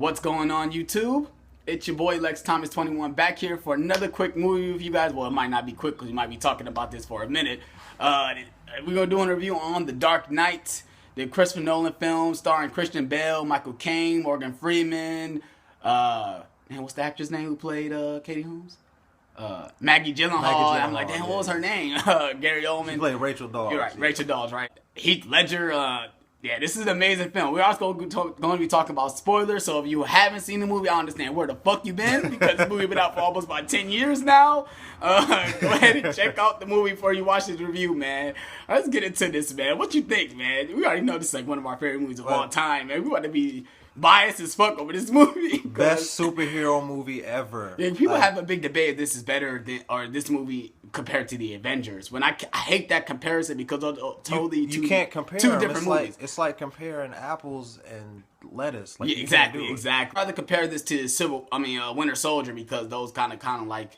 What's going on, YouTube? It's your boy LexThomas21 back here for another quick movie with you guys. Well, it might not be quick because we might be talking about this for a minute. We're going to do a review on The Dark Knight, the Christopher Nolan film starring Christian Bale, Michael Caine, Morgan Freeman. What's the actress name who played Katie Holmes? Maggie Gyllenhaal. I'm like, damn, what was her name? Gary Oldman. She played Rachel Dawes. You're right, Rachel Dawes, right? Heath Ledger. Yeah, this is an amazing film. We're also going to be talking about spoilers, so if you haven't seen the movie, I understand where the fuck you been, because the movie been out for almost about 10 years now. Go ahead and check out the movie before you watch this review, man. Let's get into this, man. What you think, man? We already know this is like one of our favorite movies of all time, man. We want to be biased as fuck over this movie. Best superhero movie ever. Yeah, people have a big debate if this is better than, or this movie compared to the Avengers. When I hate that comparison because of totally you can't compare two them. different movies. It's like comparing apples and lettuce. Like, yeah, exactly. I'd rather compare this to Winter Soldier, because those kind of like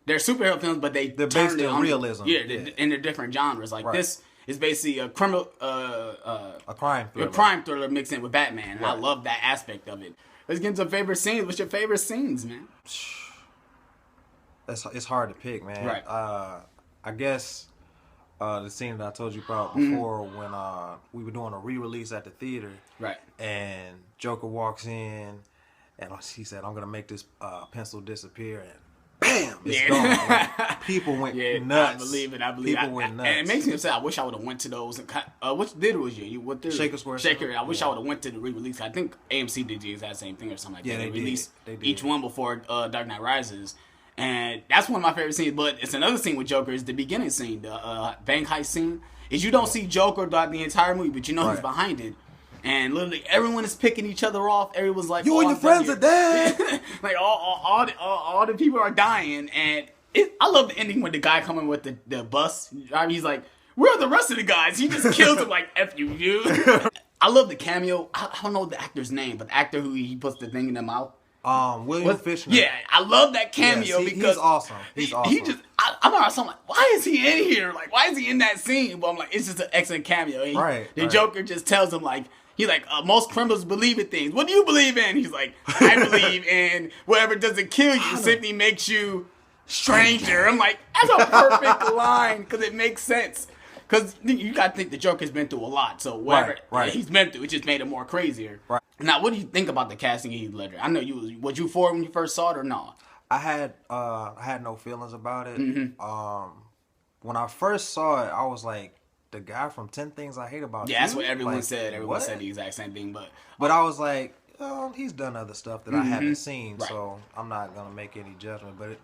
they're superhero films, but they're based in realism. Yeah, and they're different genres. Like this is basically a criminal, a crime thriller. A crime thriller mixed in with Batman. And I love that aspect of it. Let's get into favorite scenes. What's your favorite scenes, man? It's hard to pick, man. Right. I guess the scene that I told you about before, when we were doing a re-release at the theater. Right. And Joker walks in, and he said, "I'm gonna make this pencil disappear," and bam, it's gone. Like, people went nuts. I believe it. People went nuts. And it makes me upset. I wish I would have went to those. Which theater was you? What theater? Shaker Square. Shaker. I wish I would have went to the re-release. I think AMC did the exact same thing or something like that. They released did. Each one before Dark Knight Rises. And that's one of my favorite scenes. But it's another scene with Joker is the beginning scene, the bank heist scene. Is you don't see Joker throughout the entire movie, but you know he's behind it. And literally everyone is picking each other off. Everyone's like, "You and your friends are dead." Like all the people are dying. And I love the ending when the guy coming with the bus. He's like, "Where are the rest of the guys?" He just kills him like, "F you, dude." I love the cameo. I don't know the actor's name, but the actor who he puts the thing in the mouth. William Fichtner. Yeah, I love that cameo because he's awesome. He's awesome. He just, I remember I saw him like, why is he in here? Like, why is he in that scene? But I'm like, it's just an excellent cameo. The Joker just tells him like, he's like, most criminals believe in things. What do you believe in? He's like, I believe in whatever doesn't kill you simply makes you stranger. I'm like, that's a perfect line because it makes sense. Because you got to think the Joker's been through a lot. So whatever he's been through, it just made him more crazier. Right. Now, what do you think about the casting of Heath Ledger? I know was you for it when you first saw it or no? I had no feelings about it. When I first saw it, I was like, the guy from 10 Things I Hate About You. Yeah, that's what everyone said. Everyone said the exact same thing. But I was like, he's done other stuff that I haven't seen, so I'm not gonna make any judgment. But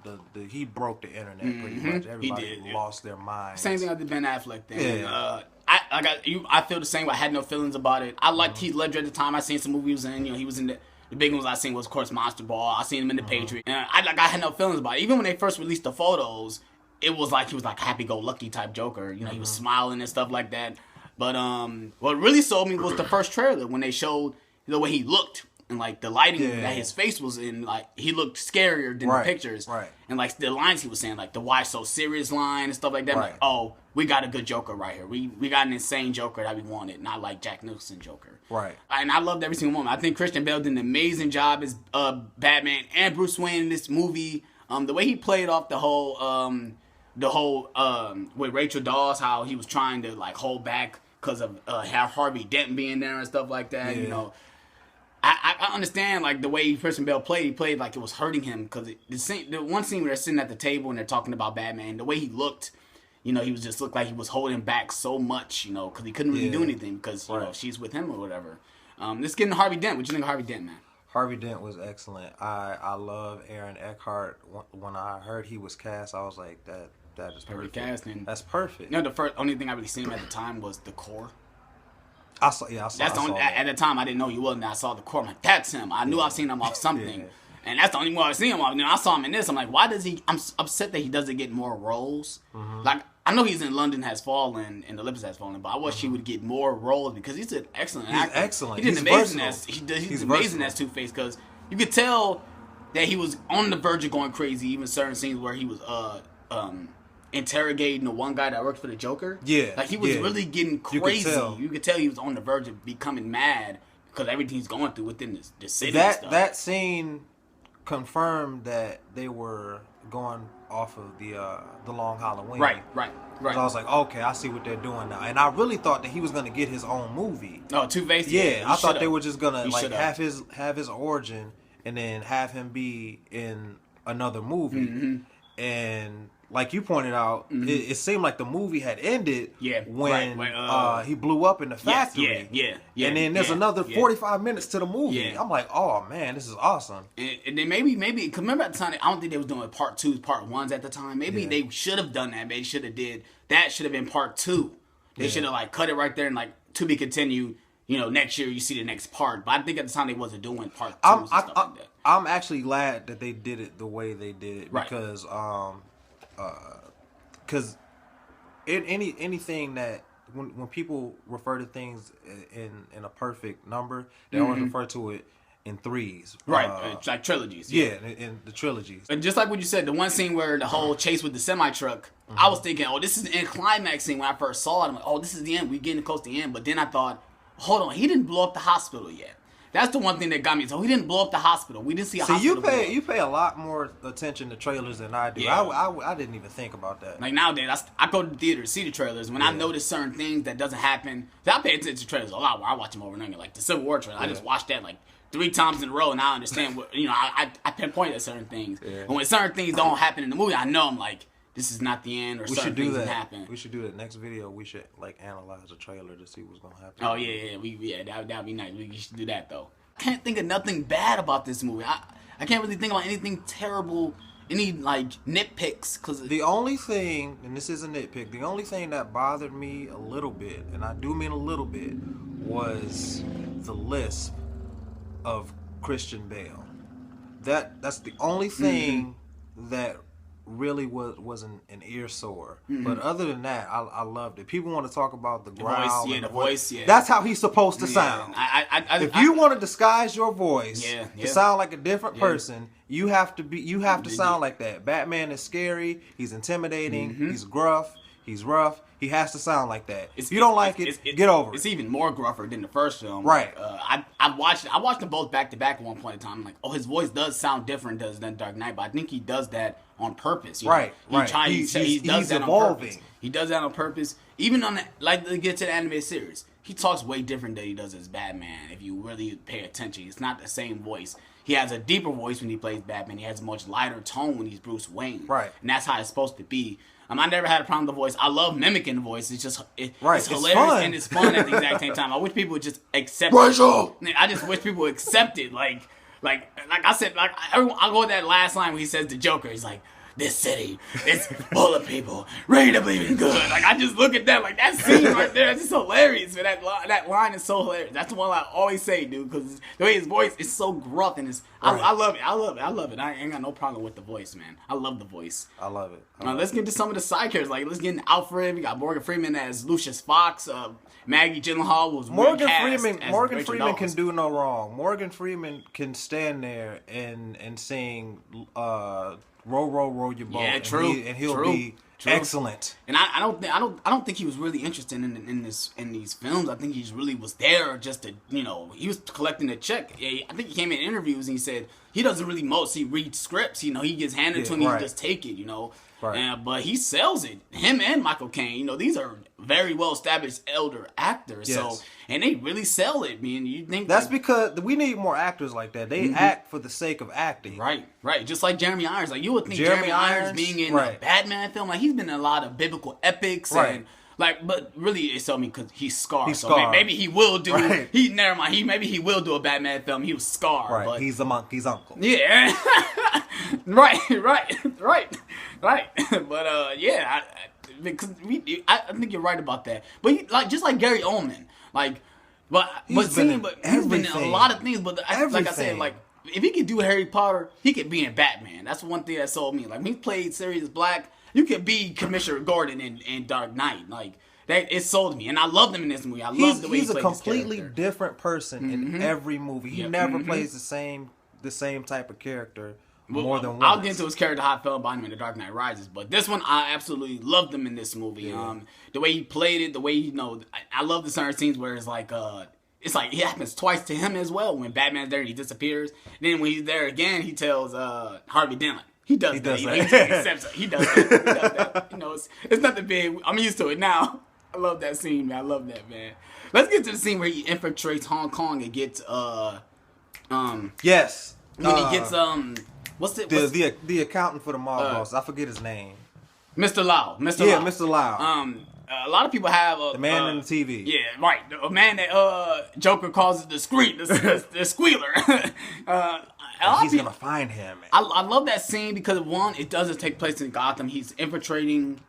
he broke the internet pretty much. Everybody lost their minds. Same thing with the Ben Affleck thing. Yeah. I feel the same way. I had no feelings about it. I liked Heath Ledger at the time. I seen some movies and he was in the big ones I seen was of course Monster Ball. I seen him in The Patriot. And I had no feelings about it. Even when they first released the photos, it was like he was like happy-go-lucky type Joker. He was smiling and stuff like that. But what really sold me was the first trailer when they showed the way he looked and like the lighting that his face was in. Like he looked scarier than the pictures. Right. And like the lines he was saying, like the "Why so serious" line and stuff like that. Like, oh, we got a good Joker right here. We got an insane Joker that we wanted, not like Jack Nicholson Joker. Right. And I loved every single moment. I think Christian Bale did an amazing job as Batman and Bruce Wayne in this movie. The way he played off the whole with Rachel Dawes, how he was trying to like hold back because of Harvey Dent being there and stuff like that. Yeah. I understand like the way Christian Bale played. He played like it was hurting him because the one scene where they're sitting at the table and they're talking about Batman, the way he looked, he was just looked like he was holding back so much, because he couldn't really do anything because she's with him or whatever. Let's get into Harvey Dent. What you think of Harvey Dent, man? Harvey Dent was excellent. I love Aaron Eckhart. When I heard he was cast, I was like, that is perfect. Casting. That's perfect. The only thing I really seen him at the time was the core. I saw. That's the only. At the time, I didn't know he wasn't. I saw the core. I'm like, that's him. I knew I've seen him off something, and that's the only one I've seen him off. I saw him in this. I'm like, why does he? I'm upset that he doesn't get more roles. Like I know he's in London Has Fallen and Olympus Has Fallen, but I wish he would get more roles because he's an excellent actor. He's excellent. He did amazing he's amazing as Two-Face because you could tell that he was on the verge of going crazy. Even certain scenes where he was interrogating the one guy that worked for the Joker. Yeah. Like he was really getting crazy. You could tell he was on the verge of becoming mad because everything's going through within the city. And stuff. That scene confirmed that they were going off of the Long Halloween. Right. So I was like, okay, I see what they're doing now. And I really thought that he was gonna get his own movie. Oh, Two-Face? Yeah, I thought they were just gonna like have his origin and then have him be in another movie. And like you pointed out, it seemed like the movie had ended when he blew up in the factory. Yeah. And then there's another 45 minutes to the movie. Yeah. I'm like, oh man, this is awesome. And then maybe, cause remember at the time, I don't think they was doing part 2s, part 1s at the time. Maybe they should have done that. They should have did that. Should have been part 2. They should have like cut it right there and like to be continued. You know, next year you see the next part. But I think at the time they wasn't doing part 2s and stuff like that. I'm actually glad that they did it the way they did it because anything that when people refer to things in a perfect number, they always refer to it in threes. Right, like trilogies. Yeah, in the trilogies. And just like what you said, the one scene where the whole chase with the semi-truck, I was thinking, oh, this is the end climax scene when I first saw it. I'm like, oh, this is the end. We're getting close to the end. But then I thought, hold on, he didn't blow up the hospital yet. That's the one thing that got me. So he didn't blow up the hospital. We didn't see a hospital. See, you pay a lot more attention to trailers than I do. Yeah. I didn't even think about that. Like nowadays, I go to the theater to see the trailers. When I notice certain things that doesn't happen, I pay attention to trailers a lot. Where I watch them over and over. Like the Civil War trailer, I just watched that like 3 times in a row, and I understand what I pinpoint at certain things. Yeah. And when certain things don't happen in the movie, I know I'm like, this is not the end, or certain things didn't happen. We should do that next video. We should like analyze the trailer to see what's gonna happen. Oh yeah, that'd be nice. We should do that though. I can't think of nothing bad about this movie. I can't really think about anything terrible, any like nitpicks. Cause the only thing, and this is a nitpick, the only thing that bothered me a little bit, and I do mean a little bit, was the lisp of Christian Bale. That's the only thing that really was an ear sore. But other than that, I loved it. People want to talk about the growl. The voice. That's how he's supposed to sound. If you want to disguise your voice to sound like a different person, you have to sound like that. Batman is scary. He's intimidating. He's gruff. He's rough. He has to sound like that. If you don't like it, get over it. It's even more gruffer than the first film. Right. I watched them both back to back at one point in time. I'm like, oh, his voice does sound different than Dark Knight, but I think he does that on purpose. Right. He does that on purpose. He does that on purpose. Even on to get to the animated series, he talks way different than he does as Batman. If you really pay attention, it's not the same voice. He has a deeper voice when he plays Batman. He has a much lighter tone when he's Bruce Wayne. Right. And that's how it's supposed to be. I never had a problem with the voice. I love mimicking the voice. It's just it's hilarious fun. And it's fun at the exact same time. I wish people would just accept it. I just wish people would accept it. Like I said, I go with that last line when he says the Joker. He's like, this city is full of people ready to believe in good. Like, I just look at that, like, that scene right there, it's just hilarious. Man. That line is so hilarious. That's the one I always say, dude, because the way his voice is so gruff and I love it. I ain't got no problem with the voice, man. I love the voice. I love it. Let's get into some of the side characters. Like, let's get into Alfred. We got Morgan Freeman as Lucius Fox. Maggie Gyllenhaal was Morgan Freeman can do no wrong. Morgan Freeman can stand there and sing row, row, row your boat. Yeah, true. And he'll be excellent. And I don't think he was really interested in these films. I think he just really was there just to, he was collecting a check. Yeah, I think he came in interviews and he said he doesn't really mostly read scripts. He gets handed to him, he just take it. Right. But he sells it. Him and Michael Caine. These are very well established elder actors. Yes. So and they really sell it. You think that's because we need more actors like that. They act for the sake of acting. Right. Just like Jeremy Irons. Like you would think Jeremy Irons being in a Batman film, like he's been in a lot of biblical epics and but really it's so because he's Scar. Maybe he will do. Never mind. Maybe he will do a Batman film. He was Scar. Right. But, he's the monkey's uncle. Yeah. right. But because I think you're right about that. But just like Gary Oldman, he's been in a lot of things. But like I said, if he could do Harry Potter, he could be in Batman. That's one thing that sold me. Like when he played Sirius Black, you could be Commissioner Gordon in Dark Knight. Like that, it sold me, and I loved him in this movie. I love the way he played this character. He's a completely different person in every movie. He never plays the same type of character. More than once. I'll get into his character how I felt about him in The Dark Knight Rises, but this one I absolutely loved him in this movie. The way he played it, the way I love the certain scenes where it's like it's like it happens twice to him as well. When Batman's there and he disappears, then when he's there again, he tells Harvey Dent. He does that. He accepts it. He does that. You know, it's nothing big. I'm used to it now. I love that scene, man. I love that, man. Let's get to the scene where he infiltrates Hong Kong and gets yes. When he gets the accountant for the mob boss. I forget his name. Mr. Lau. Mr. Yeah, Lau. Mr. Lau. A lot of people have the man in the TV. Yeah, right. A man that Joker calls the the squealer. He's gonna find him. I love that scene because one, it doesn't take place in Gotham. He's infiltrating,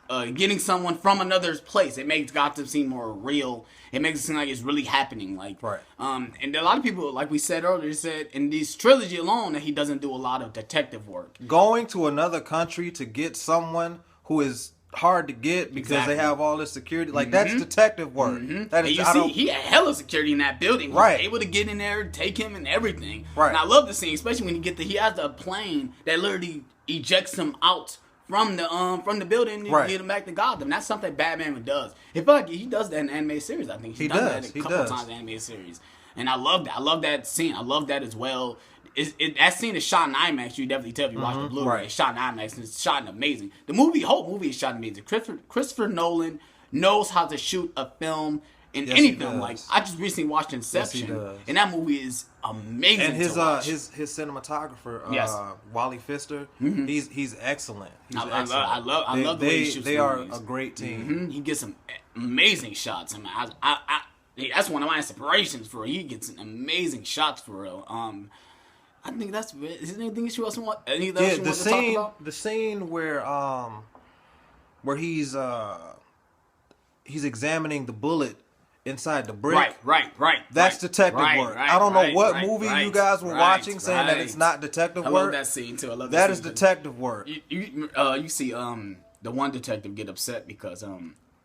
getting someone from another place. It makes Gotham seem more real. It makes it seem like it's really happening. Like, right. And a lot of people, like we said earlier, said in this trilogy alone that he doesn't do a lot of detective work. Going to another country to get someone who is hard to get because they have all this security, like that's detective work. That is, he had hella security in that building. He was able to get in there, take him, and everything. Right. And I love the scene, especially when he has a plane that literally ejects him out from the building and get him back to Gotham. That's something Batman does. I feel like he does that in the animated series. I think he's done that a couple times in the animated series, and I love that. I love that scene. I love that as well. That scene is shot in IMAX. You definitely tell if you watch the Blu-ray. It's shot in IMAX and it's shot in amazing. The whole movie is shot amazing. Christopher Nolan knows how to shoot a film in any film. Like I just recently watched Inception, and that movie is amazing. And his cinematographer, Wally Pfister, he's excellent. I love the way he shoots. They are a great team. He gets some amazing shots. I mean, that's one of my inspirations for. He gets some amazing shots for real. I think that's it. Is there anything else you want? Anything else you want to talk about? The scene where he's examining the bullet inside the brick. Right. That's detective work. I don't know what movie you guys were watching saying that it's not detective work. I love that scene too. That is detective work. You see the one detective get upset because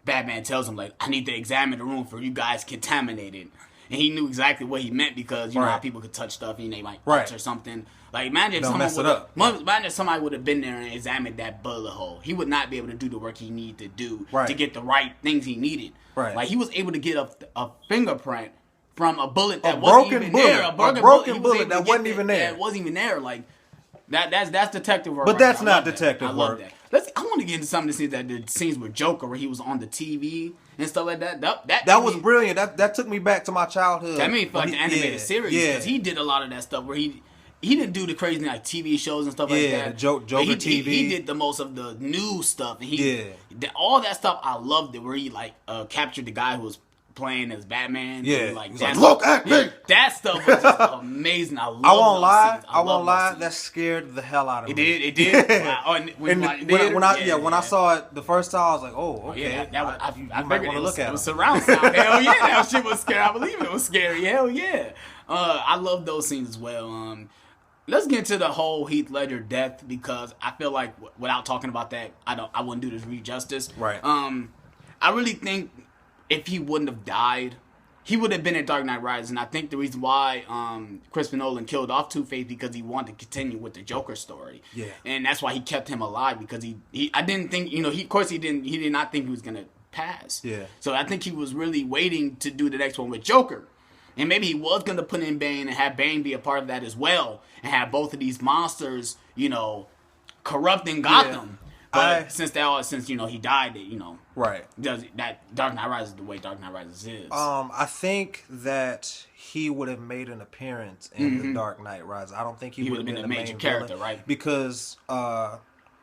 Batman tells him like, I need to examine the room for you guys contaminated. And he knew exactly what he meant because you know how people could touch stuff and they might touch or something. Like imagine if somebody would have been there and examined that bullet hole. He would not be able to do the work he needed to do to get the right things he needed. Right. Like he was able to get a fingerprint from a bullet that wasn't even there. A broken bullet that wasn't even there. That wasn't even there. Like that's detective work. But that's not detective work. I love that. I want to get into some of the scenes with Joker where he was on the TV and stuff like that. That was brilliant. That took me back to my childhood. That made me feel like the animated series because he did a lot of that stuff where he didn't do the crazy like TV shows and stuff like that. Yeah, Joker TV. He did the most of the news stuff and all that stuff. I loved it where he like captured the guy who was playing as Batman. Yeah, like look at me. That stuff was just amazing. I won't lie. That scared the hell out of me. It did. When I saw it the first time, I was like, oh, okay. I might want to look at it. It was surround sound. Hell yeah, that shit was scary. I believe it was scary. Hell yeah. I love those scenes as well. Let's get into the whole Heath Ledger death because I feel like without talking about that, I wouldn't do this justice. Right. I really think if he wouldn't have died, he would have been in Dark Knight Rises. And I think the reason why Christopher Nolan killed off Two-Face because he wanted to continue with the Joker story. Yeah. And that's why he kept him alive because I didn't think, he did not think he was going to pass. Yeah. So I think he was really waiting to do the next one with Joker. And maybe he was going to put in Bane and have Bane be a part of that as well. And have both of these monsters, corrupting Gotham. But since he died, right. Does that Dark Knight Rises the way Dark Knight Rises is? I think that he would have made an appearance in the Dark Knight Rises. I don't think he would have been a major character, villain, right? Because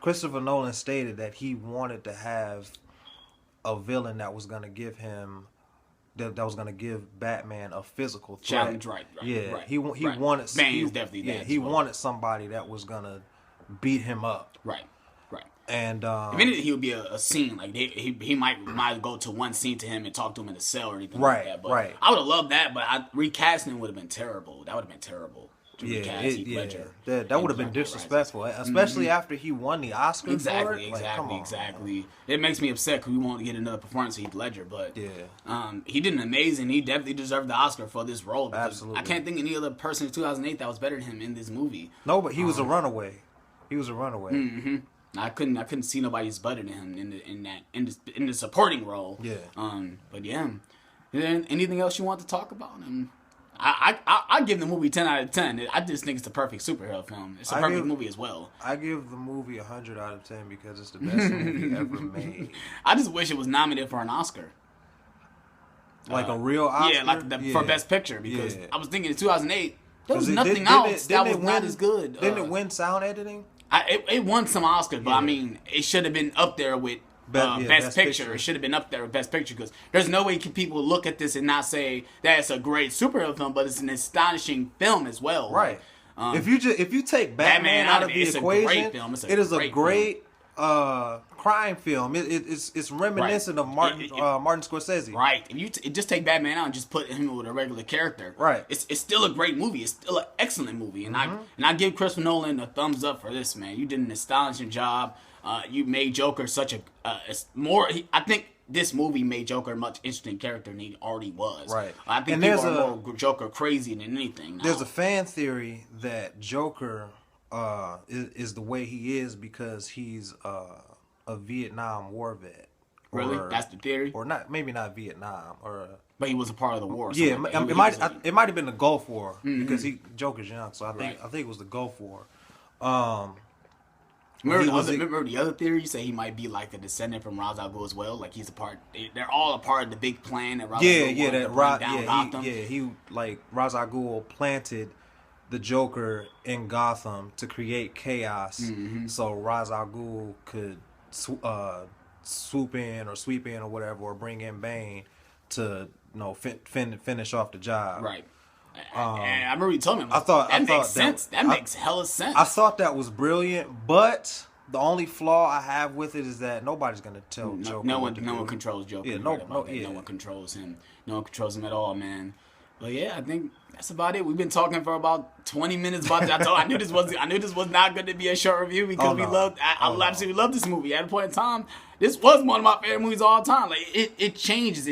Christopher Nolan stated that he wanted to have a villain that was going to give him. That was going to give Batman a physical threat. Challenge, right. Yeah, he wanted. Bane's definitely that. Yeah, he wanted somebody that was going to beat him up. Right. And if anything, he would be a scene like he might go to one scene to him and talk to him in a cell or anything like that. But I would have loved that, but recasting would have been terrible. That would have been terrible. That would have been disrespectful, especially after he won the Oscar. Exactly. It makes me upset because we won't get another performance of Heath Ledger, but he did an amazing. He definitely deserved the Oscar for this role. Absolutely, I can't think of any other person in 2008 that was better than him in this movie. No, but he was a runaway. Mm-hmm. I couldn't see nobody's better than him in the supporting role. Yeah. But yeah. Is there anything else you want to talk about? And I give the movie 10 out of 10. I just think it's the perfect superhero film. It's a perfect movie as well. I give the movie 100 out of 10 because it's the best movie ever made. I just wish it was nominated for an Oscar. Like a real Oscar? Yeah, like for Best Picture. Because I was thinking in 2008, there was nothing else that was not as good. Didn't it win sound editing? It won some Oscars, but I mean, it should have been up there with Best Picture. It should have been up there with Best Picture because there's no way people look at this and not say that it's a great superhero film, but it's an astonishing film as well. Right. If you take Batman out of the equation, it is a great crime film. It's reminiscent of Martin Scorsese. Right. If you just take Batman out and just put him with a regular character, right? It's still a great movie. It's still an excellent movie, and I give Christopher Nolan a thumbs up for this, man. You did an astonishing job. You made Joker such a I think this movie made Joker a much interesting character than he already was. Right. I think people are more Joker crazy than anything now. There's a fan theory that Joker is the way he is because he's a Vietnam War vet. Really? That's the theory? Or not? Maybe not Vietnam. But he was a part of the war. Yeah, it might have been the Gulf War because Joker's young, so I think it was the Gulf War. Remember the other theory? You say he might be like a descendant from Ra's al Ghul as well. Like he's a part. They're all a part of the big plan that Ra's al Ghul Gotham. He like Ra's al Ghul planted the Joker in Gotham to create chaos, so Ra's al Ghul could swoop in or whatever, or bring in Bane to finish off the job. Right. And I remember you told me. That makes sense. That makes hella sense. I thought that was brilliant, but the only flaw I have with it is that nobody's gonna tell Joker. No one controls Joker. Yeah, no one controls him. No one controls him at all, man. But yeah, I think that's about it. We've been talking for about 20 minutes about that. I knew this was not going to be a short review because I absolutely love this movie. At a point in time, this was one of my favorite movies of all time. Like it changes.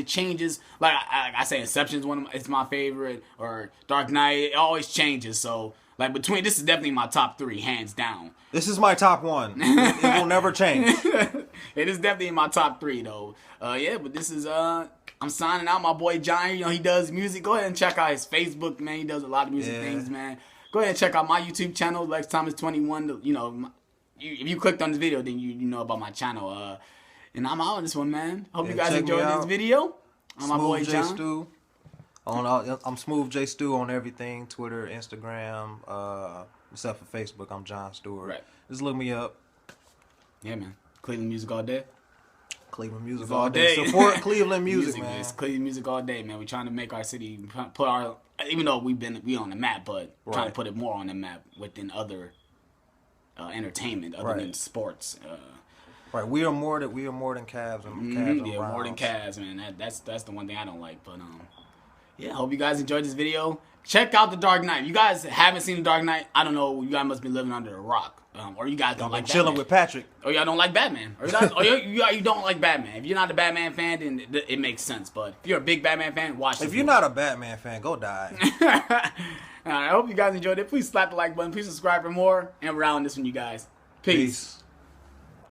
Like I say, Inception it's my favorite, or Dark Knight. It always changes. So like this is definitely my top 3, hands down. This is my top 1. It will never change. It is definitely in my top 3 though. But this is I'm signing out. My boy John, he does music. Go ahead and check out his Facebook, man. He does a lot of music things, man. Go ahead and check out my YouTube channel, LexThomas21. If you clicked on this video, then you know about my channel. And I'm out on this one, man. Hope you guys enjoyed this video. I'm my boy John. Stu. I'm Smooth J Stu on everything: Twitter, Instagram, except for Facebook. I'm John Stewart. Right. Just look me up. Yeah, man. Cleveland music all day. Cleveland music all day. Support Cleveland music, man. It's Cleveland music all day, man. We're trying to make our city even though we on the map, but trying to put it more on the map within other entertainment other than sports. Right, we are more than Cavs and Cavs. Yeah, more than Cavs, man. That's the one thing I don't like. But yeah, hope you guys enjoyed this video. Check out The Dark Knight. If you guys haven't seen The Dark Knight, I don't know. You guys must be living under a rock. Or you guys don't like chilling Batman. with Patrick. Or y'all don't like Batman. Or you don't like Batman. If you're not a Batman fan, then it makes sense. But if you're a big Batman fan, watch this. If you're not a Batman fan, go die. All right, I hope you guys enjoyed it. Please slap the like button. Please subscribe for more. And we're out on this one, you guys. Peace.